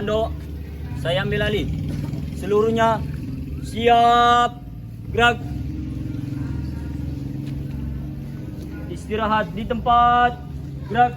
Komando, saya ambil alih. Seluruhnya siap, gerak. Istirahat di tempat, gerak.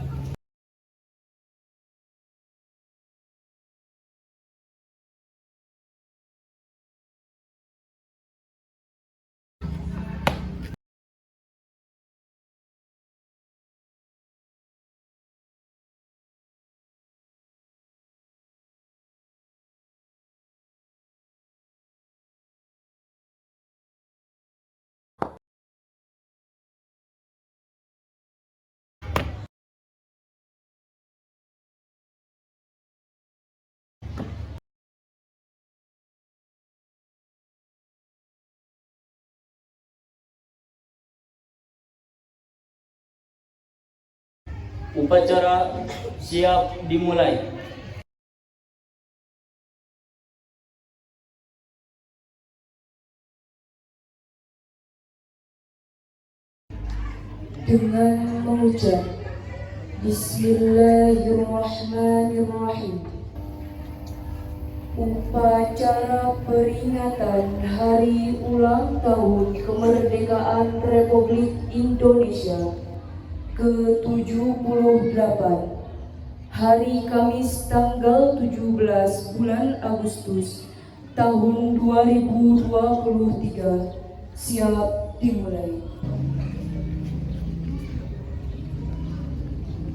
Upacara siap dimulai. Dengan mengucap Bismillahirrahmanirrahim, upacara peringatan Hari Ulang Tahun Kemerdekaan Republik Indonesia ke-78, hari Kamis tanggal 17 bulan Agustus tahun 2023, siap dimulai.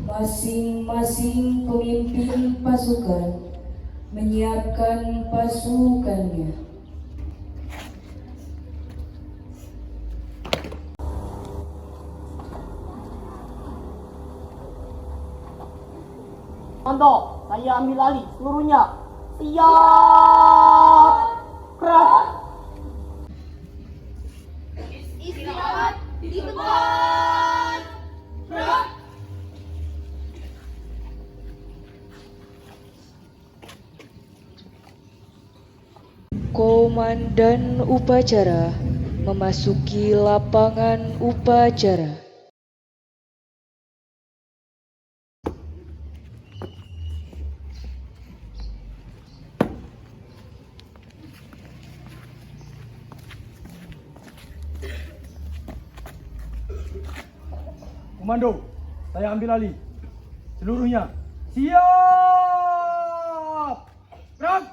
Masing-masing pemimpin pasukan menyiapkan pasukannya. Komando, saya ambil alih seluruhnya. Siap, gerak. Istirahat di tempat, gerak. Komandan upacara memasuki lapangan upacara. Komando, saya ambil alih. Seluruhnya siap, gerak.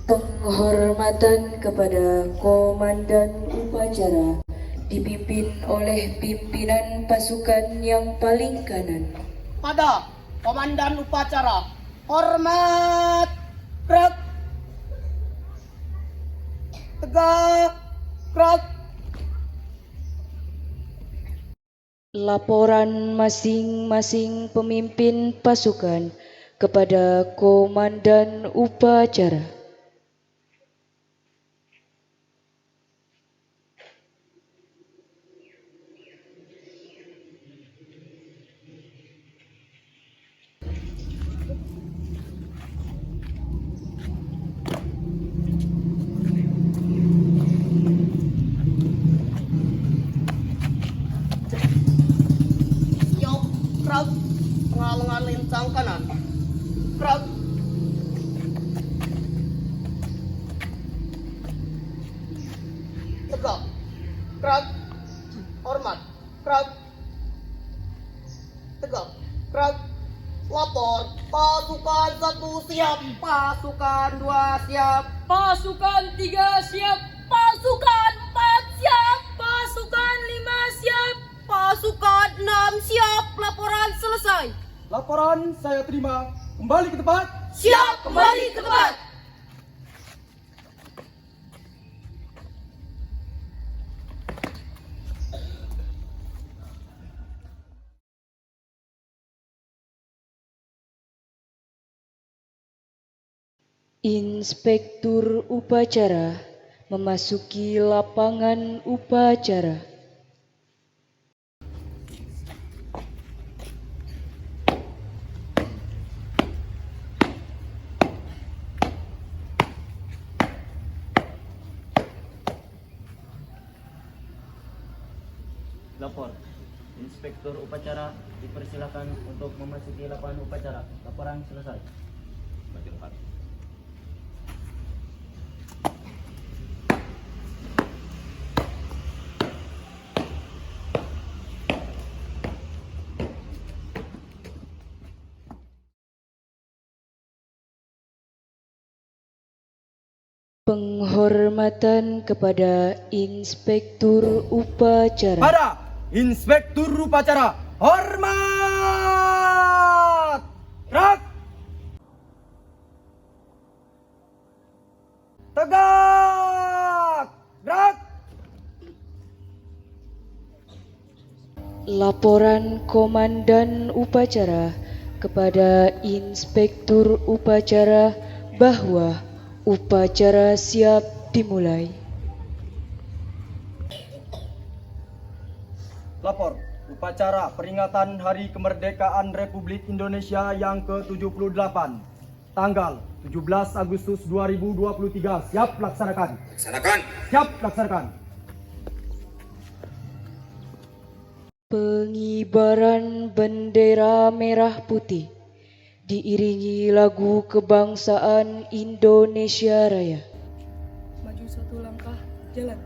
Penghormatan kepada Komandan Upacara dipimpin oleh pimpinan pasukan yang paling kanan. Pada komandan upacara, hormat, gerak. Tegak, gerak. Laporan masing-masing pemimpin pasukan kepada Komandan Upacara. Siap, gerak. Pengalengan lincang kanan, gerak. Tegak, gerak. Hormat, gerak. Tegak, gerak. Lapor, pasukan 1 siap, pasukan 2 siap, Pasukan 3 siap, pasukan 4 siap, pasukan 5 siap, pasukan 6 siap. Laporan selesai. Laporan saya terima. Kembali ke tempat. siap kembali ke tempat. Inspektur upacara memasuki lapangan upacara. Lapor. Inspektur upacara dipersilakan untuk memasuki lapangan upacara. Laporan selesai. Penghormatan kepada Inspektur Upacara. Pada Inspektur Upacara, hormat! Gerak! Tegak! Gerak! Laporan Komandan Upacara kepada Inspektur Upacara bahwa upacara siap dimulai. Lapor, upacara peringatan Hari Kemerdekaan Republik Indonesia yang ke-78, tanggal 17 Agustus 2023, siap laksanakan. Siap laksanakan. Pengibaran bendera merah putih diiringi lagu kebangsaan Indonesia Raya. Maju satu langkah, jalan.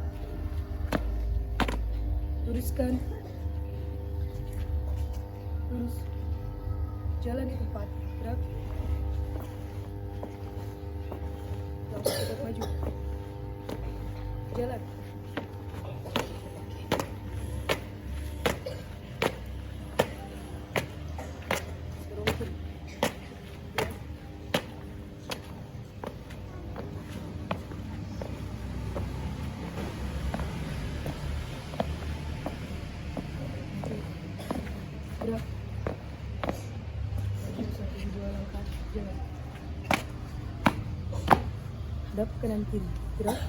Luruskan. Lurus. Jalan di tempat. Gerak. Langsung tegak maju. Jalan. Dorong kiri. Gerak. Maju satu dua langkah, jalan. Hadap kanan kiri. Gerak.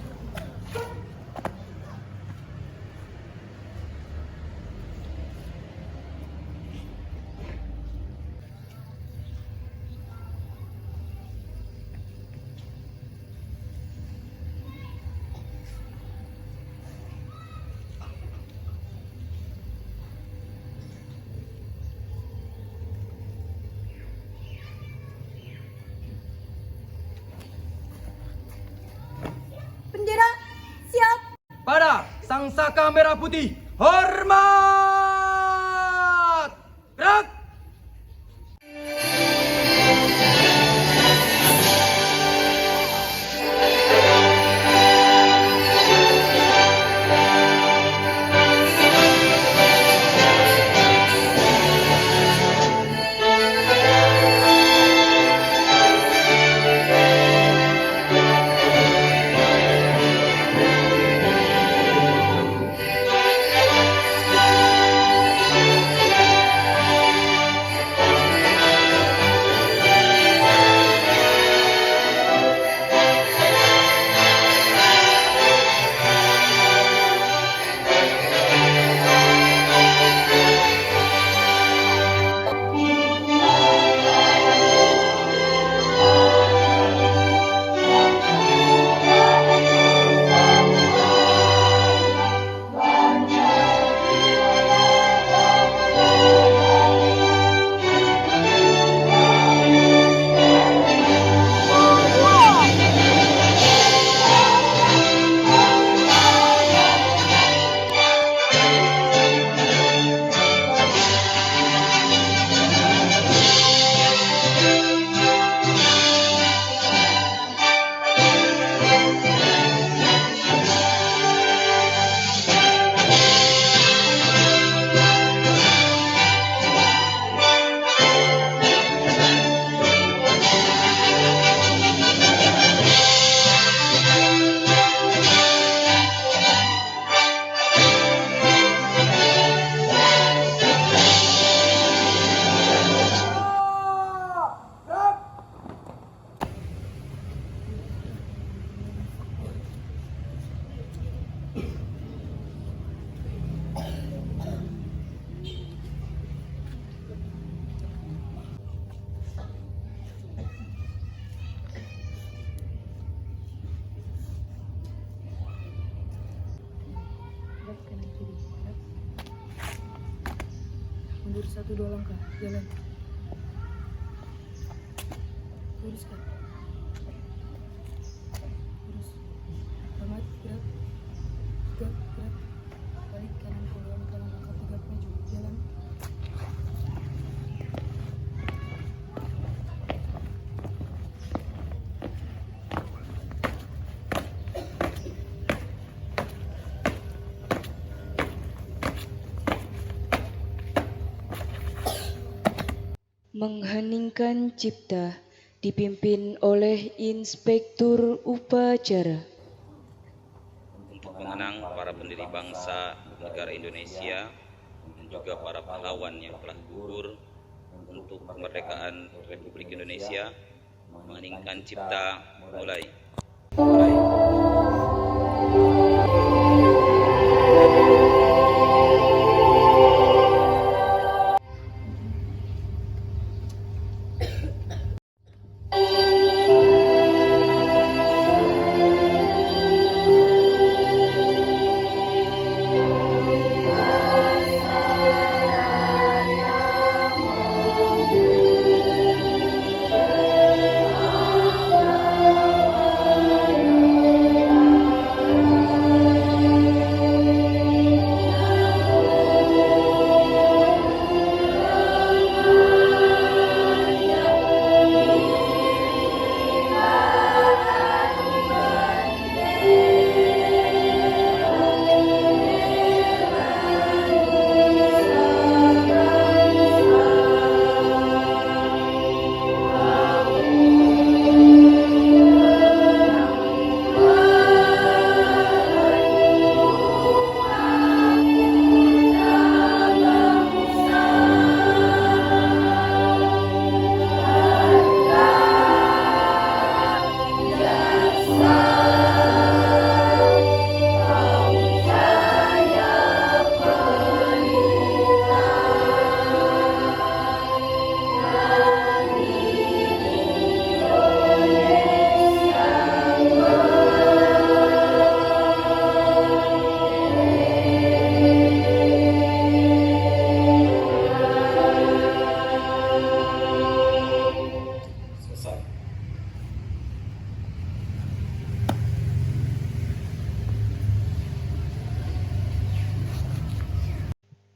Bendera siap. Pada Sang Saka Merah Putih, hormat! Gerak! Mundur 1-2 langkah. Jalan. Luruskan. Lurus. Tamat. Gerak. Tegap. Gerak. Balik kanan peluang kanan angkat tegap maju. Jalan. Mengheningkan cipta dipimpin oleh Inspektur Upacara. Untuk mengenang para pendiri bangsa negara Indonesia dan juga para pahlawan yang telah gugur untuk kemerdekaan Republik Indonesia, mengheningkan cipta mulai.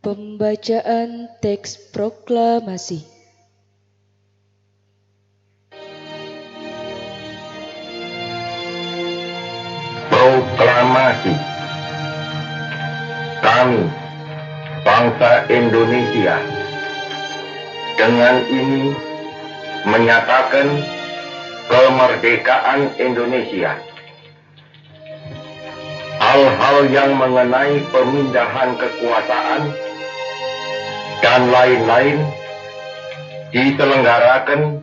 Pembacaan teks proklamasi. Proklamasi. Kami, bangsa Indonesia, dengan ini menyatakan kemerdekaan Indonesia. Hal-hal yang mengenai pemindahan kekuasaan dan lain-lain diselenggarakan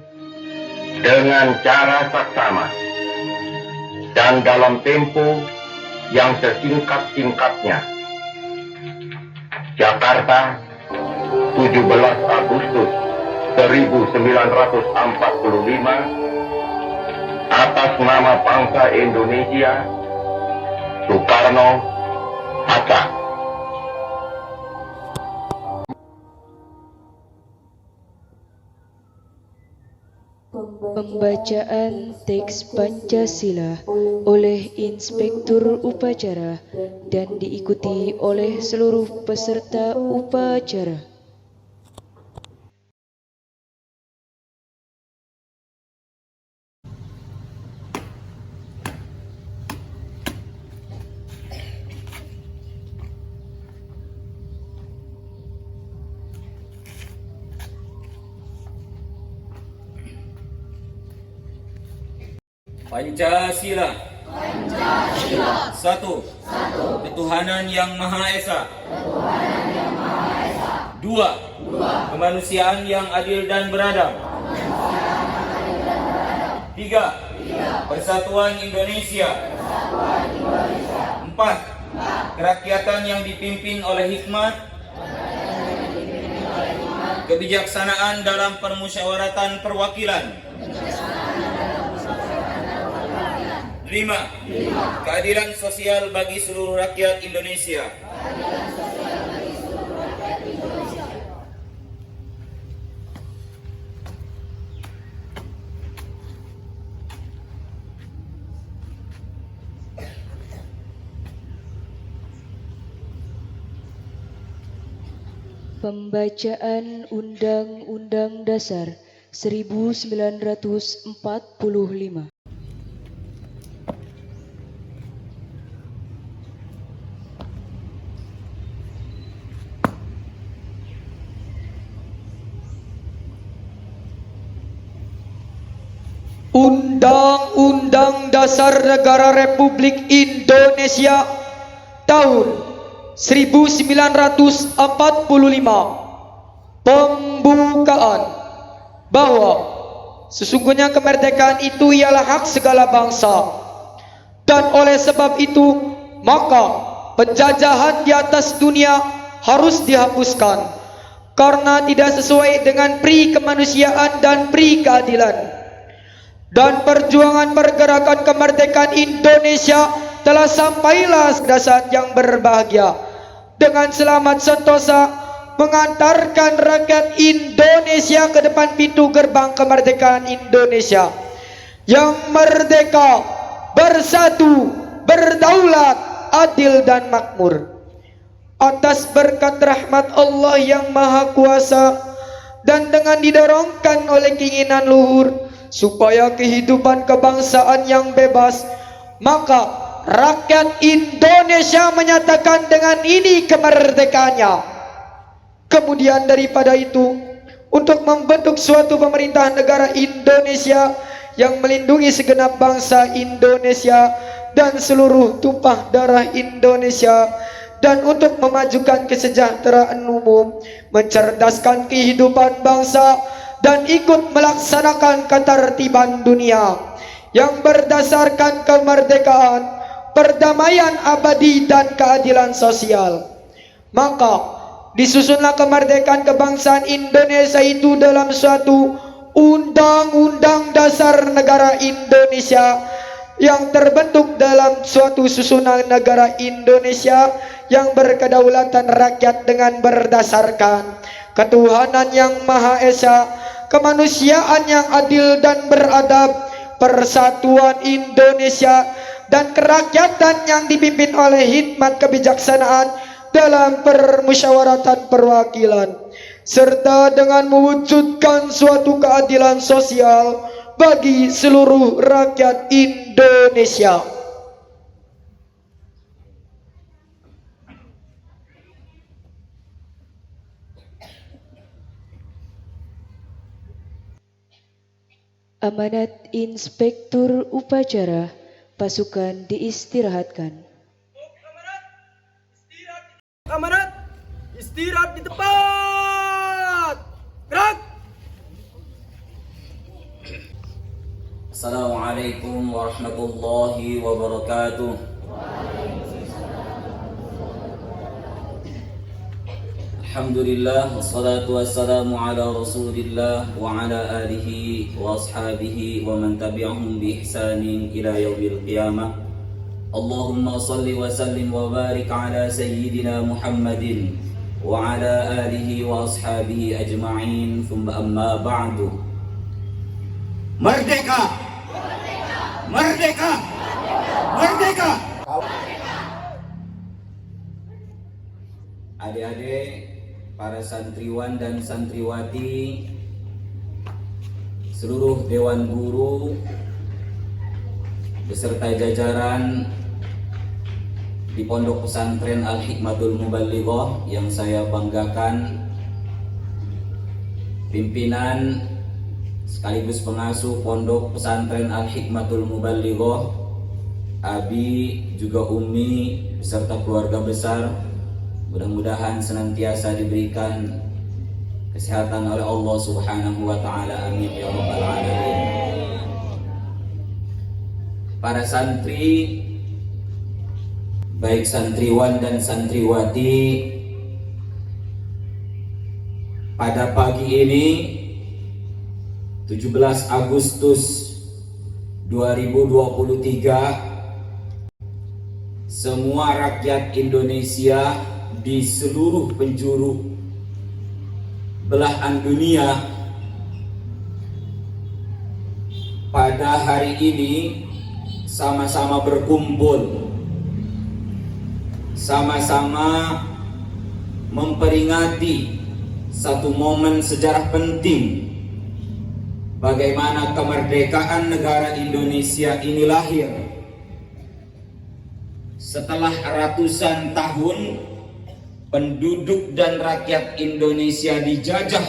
dengan cara saksama dan dalam tempo yang sesingkat-singkatnya. Jakarta, 17 Agustus 1945, atas nama bangsa Indonesia, Soekarno, Hatta. Pembacaan teks Pancasila oleh Inspektur Upacara dan diikuti oleh seluruh peserta upacara. Pancasila. Satu. Ketuhanan yang Maha Esa. Dua. Kemanusiaan yang adil dan beradab. Tiga. Persatuan Indonesia. Empat. Kerakyatan yang dipimpin oleh hikmat, kebijaksanaan dalam permusyawaratan perwakilan. 5. Keadilan sosial bagi seluruh rakyat Indonesia. Pembacaan Undang-Undang Dasar 1945. Undang-Undang Dasar Negara Republik Indonesia tahun 1945 pembukaan bahwa sesungguhnya kemerdekaan itu ialah hak segala bangsa, dan oleh sebab itu maka penjajahan di atas dunia harus dihapuskan karena tidak sesuai dengan pri kemanusiaan dan pri keadilan. Dan perjuangan pergerakan kemerdekaan Indonesia telah sampailah pada saat yang berbahagia dengan selamat sentosa mengantarkan rakyat Indonesia ke depan pintu gerbang kemerdekaan Indonesia yang merdeka, bersatu, berdaulat, adil dan makmur. Atas berkat rahmat Allah yang Maha Kuasa dan dengan didorongkan oleh keinginan luhur supaya kehidupan kebangsaan yang bebas, maka rakyat Indonesia menyatakan dengan ini kemerdekaannya. Kemudian daripada itu, untuk membentuk suatu pemerintahan negara Indonesia yang melindungi segenap bangsa Indonesia dan seluruh tumpah darah Indonesia, dan untuk memajukan kesejahteraan umum, mencerdaskan kehidupan bangsa, dan ikut melaksanakan ketertiban dunia yang berdasarkan kemerdekaan, perdamaian abadi dan keadilan sosial. Maka disusunlah kemerdekaan kebangsaan Indonesia itu dalam suatu Undang-Undang Dasar Negara Indonesia yang terbentuk dalam suatu susunan negara Indonesia yang berkedaulatan rakyat dengan berdasarkan ketuhanan yang Maha Esa, kemanusiaan yang adil dan beradab, persatuan Indonesia, dan kerakyatan yang dipimpin oleh hikmat kebijaksanaan dalam permusyawaratan perwakilan, serta dengan mewujudkan suatu keadilan sosial bagi seluruh rakyat Indonesia. Amanat Inspektur Upacara, pasukan diistirahatkan. Amanat, istirahat di tempat. Gerak. Assalamualaikum warahmatullahi wabarakatuh. Alhamdulillah, wassalatu wassalamu ala rasulillah wa ala alihi wa ashabihi wa man tabi'ahum bi ihsanin ila yaumil qiyamah. Allahumma salli wa sallim wa barik ala sayyidina Muhammadin wa ala alihi wa ashabihi ajma'in, thumma amma ba'du. Merdeka! Merdeka! Merdeka! Adik-adik, para santriwan dan santriwati, seluruh dewan guru beserta jajaran di Pondok Pesantren Al-Hikmatul Muballighah yang saya banggakan, pimpinan sekaligus pengasuh Pondok Pesantren Al-Hikmatul Muballighah, Abi juga Umi beserta keluarga besar, mudah-mudahan senantiasa diberikan kesehatan oleh Allah Subhanahu wa taala. Amin ya rabbal alamin. Para santri, baik santriwan dan santriwati, pada pagi ini 17 Agustus 2023, semua rakyat Indonesia di seluruh penjuru belahan dunia pada hari ini sama-sama berkumpul, sama-sama memperingati satu momen sejarah penting bagaimana kemerdekaan negara Indonesia ini lahir setelah ratusan tahun penduduk dan rakyat Indonesia dijajah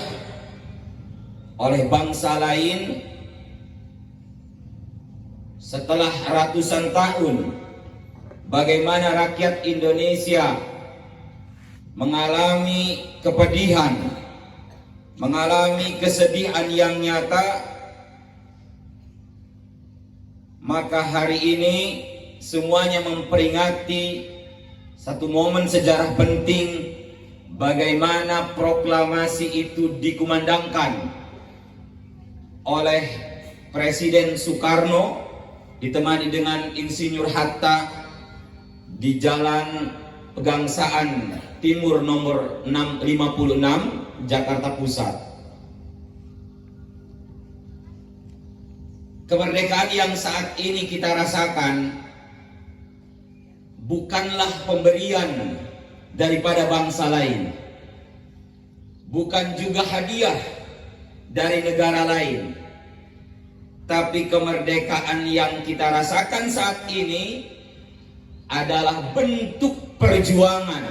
oleh bangsa lain. Setelah ratusan tahun bagaimana rakyat Indonesia mengalami kepedihan, mengalami kesedihan yang nyata, maka hari ini semuanya memperingati satu momen sejarah penting bagaimana proklamasi itu dikumandangkan oleh Presiden Soekarno ditemani dengan Insinyur Hatta di Jalan Pegangsaan Timur nomor 656 Jakarta Pusat. Kemerdekaan yang saat ini kita rasakan bukanlah pemberian daripada bangsa lain, bukan juga hadiah dari negara lain, tapi kemerdekaan yang kita rasakan saat ini adalah bentuk perjuangan,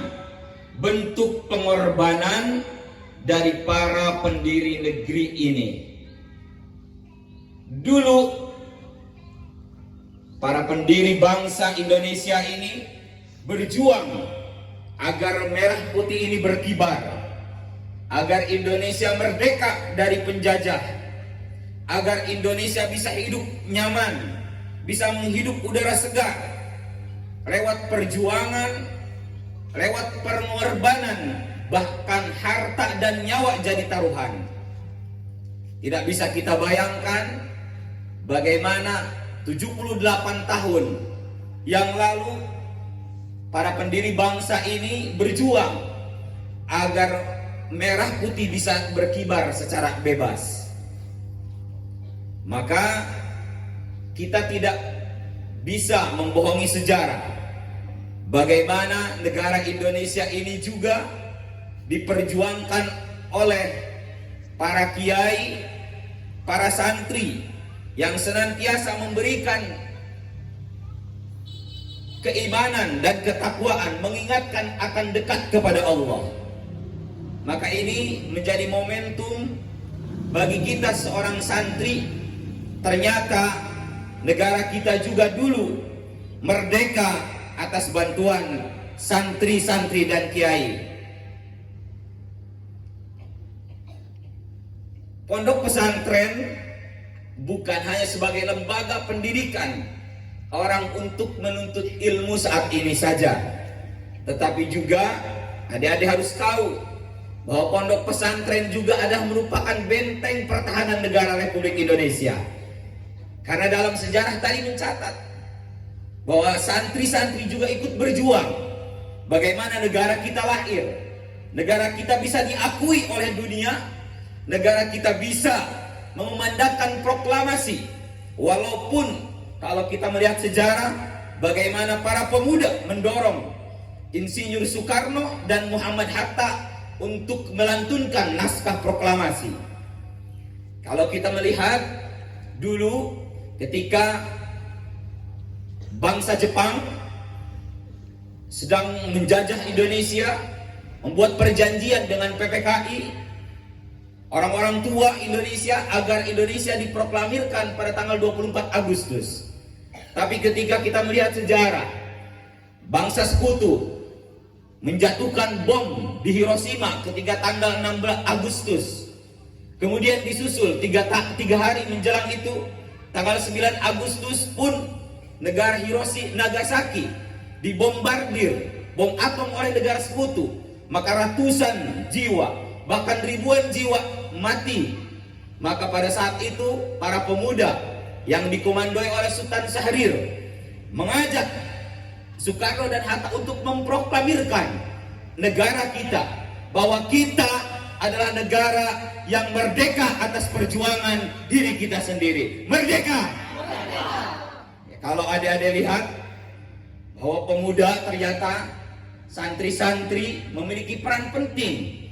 bentuk pengorbanan dari para pendiri negeri ini. Dulu para pendiri bangsa Indonesia ini berjuang agar merah putih ini berkibar, agar Indonesia merdeka dari penjajah, agar Indonesia bisa hidup nyaman, bisa menghidup udara segar. Lewat perjuangan, lewat pengorbanan, bahkan harta dan nyawa jadi taruhan. Tidak bisa kita bayangkan bagaimana 78 tahun yang lalu para pendiri bangsa ini berjuang agar merah putih bisa berkibar secara bebas. Maka kita tidak bisa membohongi sejarah. Bagaimana negara Indonesia ini juga diperjuangkan oleh para kiai, para santri yang senantiasa memberikan keimanan dan ketakwaan, mengingatkan akan dekat kepada Allah. Maka ini menjadi momentum bagi kita seorang santri. Ternyata negara kita juga dulu merdeka atas bantuan santri-santri dan kiai. Pondok pesantren bukan hanya sebagai lembaga pendidikan orang untuk menuntut ilmu saat ini saja, tetapi juga adik-adik harus tahu bahwa pondok pesantren juga adalah merupakan benteng pertahanan negara Republik Indonesia. Karena dalam sejarah tadi mencatat bahwa santri-santri juga ikut berjuang bagaimana negara kita lahir, negara kita bisa diakui oleh dunia, negara kita bisa mengumandangkan proklamasi. Walaupun kalau kita melihat sejarah bagaimana para pemuda mendorong Insinyur Soekarno dan Muhammad Hatta untuk melantunkan naskah proklamasi. Kalau kita melihat dulu ketika bangsa Jepang sedang menjajah Indonesia, membuat perjanjian dengan PPKI, orang-orang tua Indonesia agar Indonesia diproklamirkan pada tanggal 24 Agustus. Tapi ketika kita melihat sejarah, bangsa sekutu menjatuhkan bom di Hiroshima ketika tanggal 16 Agustus. Kemudian disusul tiga hari menjelang itu, tanggal 9 Agustus pun negara Hiroshima, Nagasaki dibombardir bom atom oleh negara sekutu. Maka ratusan jiwa, bahkan ribuan jiwa mati. Maka pada saat itu para pemuda yang dikomandoi oleh Sultan Syahrir mengajak Soekarno dan Hatta untuk memproklamirkan negara kita, bahwa kita adalah negara yang merdeka atas perjuangan diri kita sendiri. Merdeka! Kalau adik-adik lihat bahwa pemuda ternyata santri-santri memiliki peran penting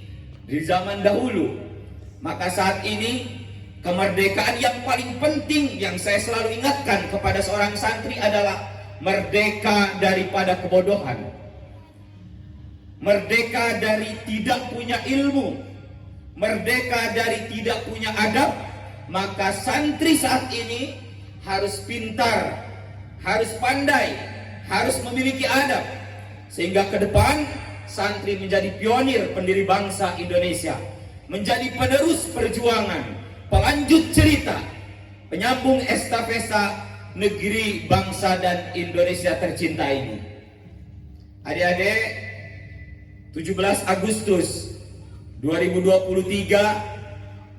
di zaman dahulu. Maka saat ini kemerdekaan yang paling penting yang saya selalu ingatkan kepada seorang santri adalah merdeka daripada kebodohan, merdeka dari tidak punya ilmu, merdeka dari tidak punya adab. Maka santri saat ini harus pintar, harus pandai, harus memiliki adab, sehingga ke depan santri menjadi pionir pendiri bangsa Indonesia, menjadi penerus perjuangan, pelanjut cerita, penyambung estafeta negeri, bangsa dan Indonesia tercinta ini. Adik-adik, 17 Agustus 2023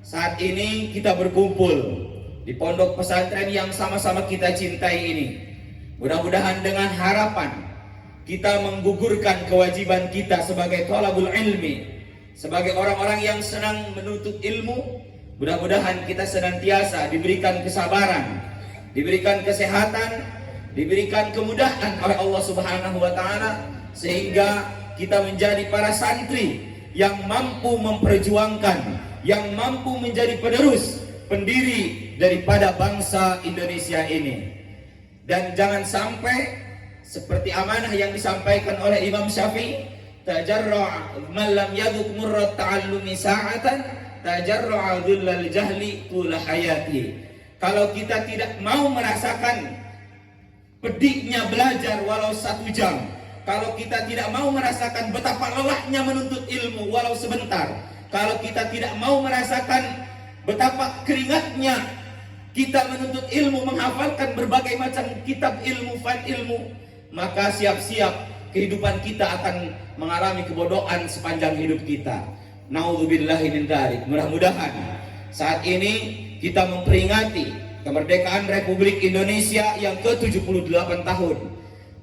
saat ini kita berkumpul di pondok pesantren yang sama-sama kita cintai ini. Mudah-mudahan dengan harapan kita menggugurkan kewajiban kita sebagai thalabul ilmi, sebagai orang-orang yang senang menuntut ilmu. Mudah-mudahan kita senantiasa diberikan kesabaran, diberikan kesehatan, diberikan kemudahan oleh Allah Subhanahu wa taala, sehingga kita menjadi para santri yang mampu memperjuangkan, yang mampu menjadi penerus pendiri daripada bangsa Indonesia ini. Dan jangan sampai seperti amanah yang disampaikan oleh Imam Syafi'i, tajarra' man lam yaduk murrat ta'allumi sa'atan tajarra'a dhullal jahli tula hayati. Kalau kita tidak mau merasakan pedihnya belajar walau 1 jam, kalau kita tidak mau merasakan betapa lelahnya menuntut ilmu walau sebentar, kalau kita tidak mau merasakan betapa keringatnya kita menuntut ilmu, menghafalkan berbagai macam kitab ilmu, fan ilmu, maka siap-siap kehidupan kita akan mengalami kebodohan sepanjang hidup kita. Naudzubillahi min dzalik. Mudah-mudahan saat ini kita memperingati kemerdekaan Republik Indonesia yang ke-78 tahun.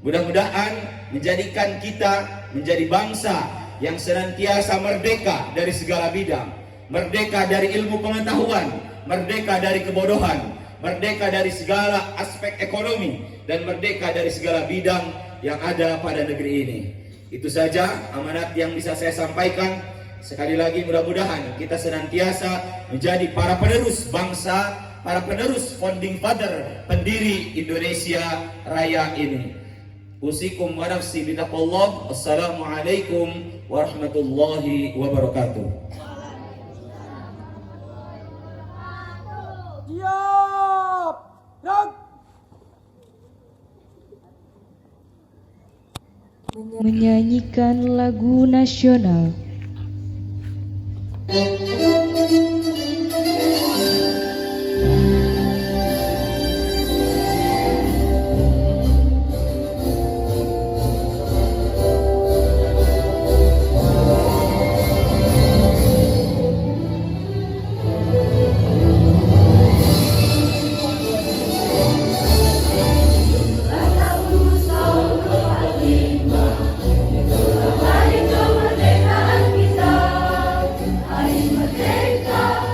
Mudah-mudahan menjadikan kita menjadi bangsa yang senantiasa merdeka dari segala bidang, merdeka dari ilmu pengetahuan, merdeka dari kebodohan, merdeka dari segala aspek ekonomi, dan merdeka dari segala bidang yang ada pada negeri ini. Itu saja amanat yang bisa saya sampaikan. Sekali lagi mudah-mudahan kita senantiasa menjadi para penerus bangsa, para penerus founding father, pendiri Indonesia Raya ini. Usikum wa nafsi bitaqwallah. Assalamualaikum warahmatullahi wabarakatuh. Siap. Gerak. Menyanyikan lagu nasional. Hari kemerdekaan kita, hari merdeka.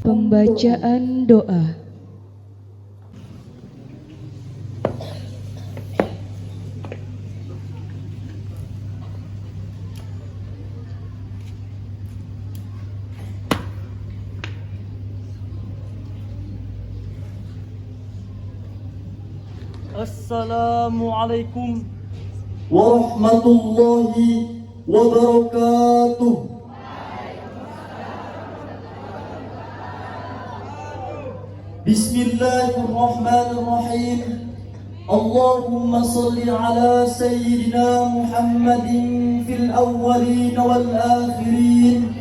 Pembacaan doa. Assalamualaikum warahmatullahi wabarakatuh. Bismillahirrahmanirrahim. Allahumma salli ala sayyidina Muhammadin fil awwalin wal akhirin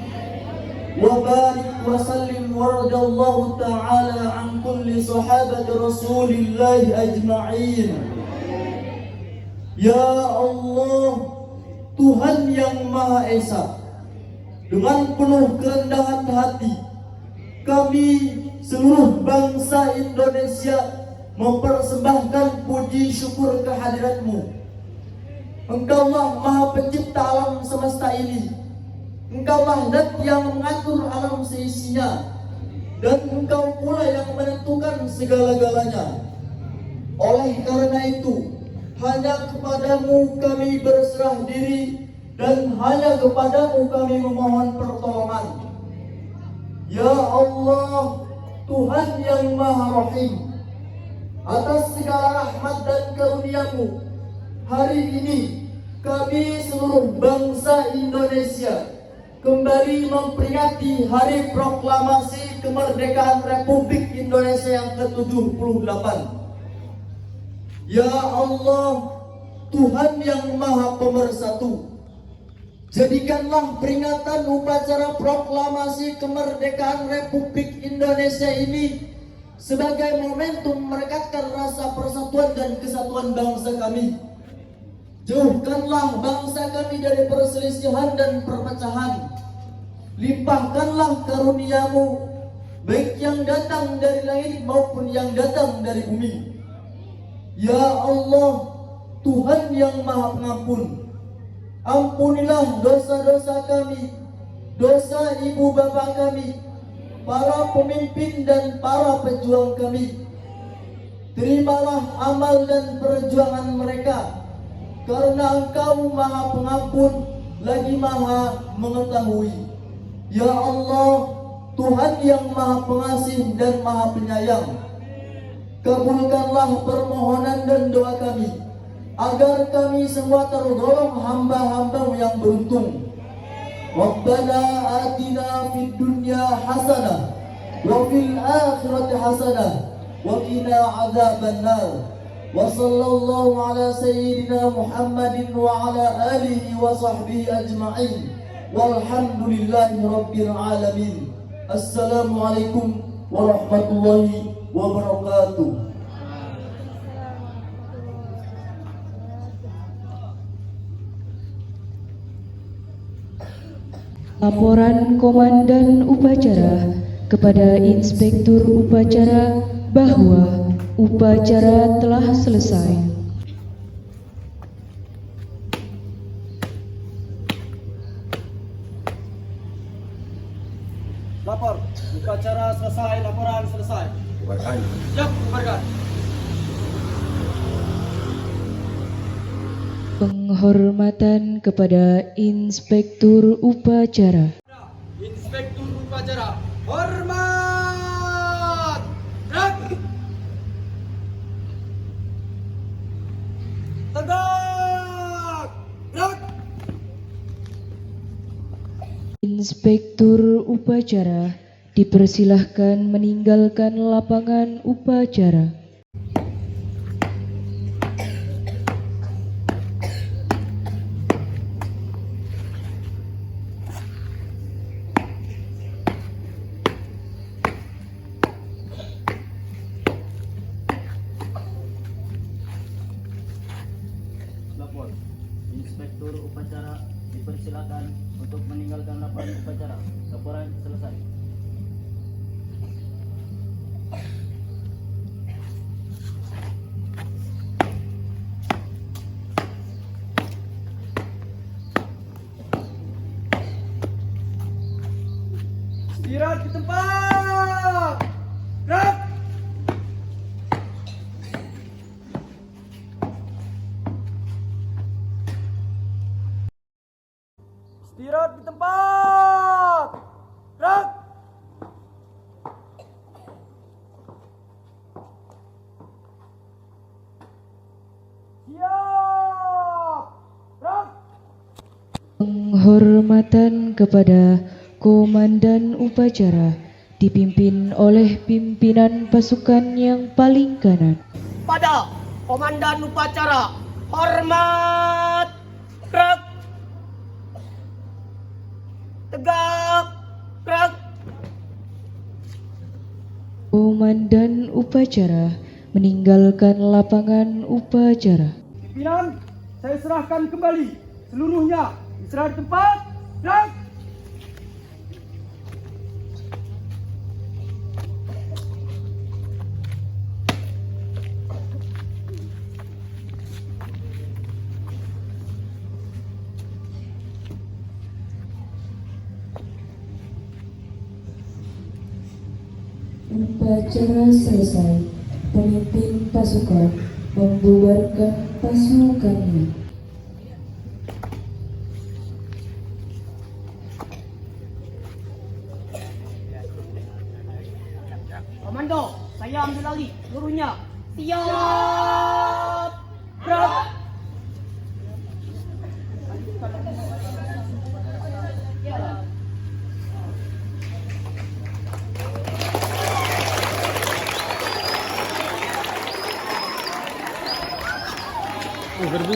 wa barik wa sallim wa radallahu ta'ala an kulli sahabati rasulillahi ajma'in. Ya Allah, Tuhan yang Maha Esa, dengan penuh kerendahan hati kami seluruh bangsa Indonesia mempersembahkan puji syukur kehadirat-Mu. Engkaulah Maha Pencipta alam semesta ini. Engkaulah Zat yang mengatur alam seisinya, dan Engkau pula yang menentukan segala-galanya. Oleh karena itu, hanya kepadamu kami berserah diri, dan hanya kepadamu kami memohon pertolongan. Ya Allah, Tuhan yang Maha Rahim, atas segala rahmat dan karunia-Mu, hari ini kami seluruh bangsa Indonesia kembali memperingati Hari Proklamasi Kemerdekaan Republik Indonesia yang ke-78. Ya Allah, Tuhan yang Maha Pemersatu, jadikanlah peringatan upacara proklamasi kemerdekaan Republik Indonesia ini sebagai momentum merekatkan rasa persatuan dan kesatuan bangsa kami. Jauhkanlah bangsa kami dari perselisihan dan perpecahan. Limpahkanlah karunia-Mu, baik yang datang dari langit maupun yang datang dari bumi. Ya Allah, Tuhan yang Maha Pengampun, ampunilah dosa-dosa kami, dosa ibu bapa kami, para pemimpin dan para pejuang kami. Terimalah amal dan perjuangan mereka, karena Engkau Maha Pengampun lagi Maha Mengetahui. Ya Allah, Tuhan yang Maha Pengasih dan Maha Penyayang, kabulkanlah permohonan dan doa kami, agar kami semua tergolong hamba-hamba-Mu yang beruntung. Rabbana atina fid dunya hasanah wa fil akhirati hasanah wa qina adzabannar. Wa sallallahu ala sayyidina Muhammadin wa ala alihi wa sahbihi ajma'in. Walhamdulillahi rabbil alamin. Assalamualaikum warahmatullahi wabarakatuh. Laporan Komandan Upacara kepada Inspektur Upacara bahwa upacara telah selesai. Lapor, upacara selesai, laporan selesai. Siap, bubarkan. Penghormatan kepada Inspektur Upacara. Inspektur Upacara, hormat! Gerak! Tegak! Gerak! Inspektur Upacara dipersilahkan meninggalkan lapangan upacara. Lapor, Inspektur Upacara dipersilakan untuk meninggalkan lapangan upacara. Laporan selesai. Penghormatan kepada Komandan Upacara dipimpin oleh pimpinan pasukan yang paling kanan. Pada Komandan Upacara, hormat, gerak, tegak, gerak. Komandan Upacara meninggalkan lapangan upacara. Pimpinan, saya serahkan kembali seluruhnya. Istirahat tempat. Gerak. Upacara selesai, pemimpin pasukan membubarkan pasukannya. Komando, saya ambil alih seluruhnya. Siap, gerak.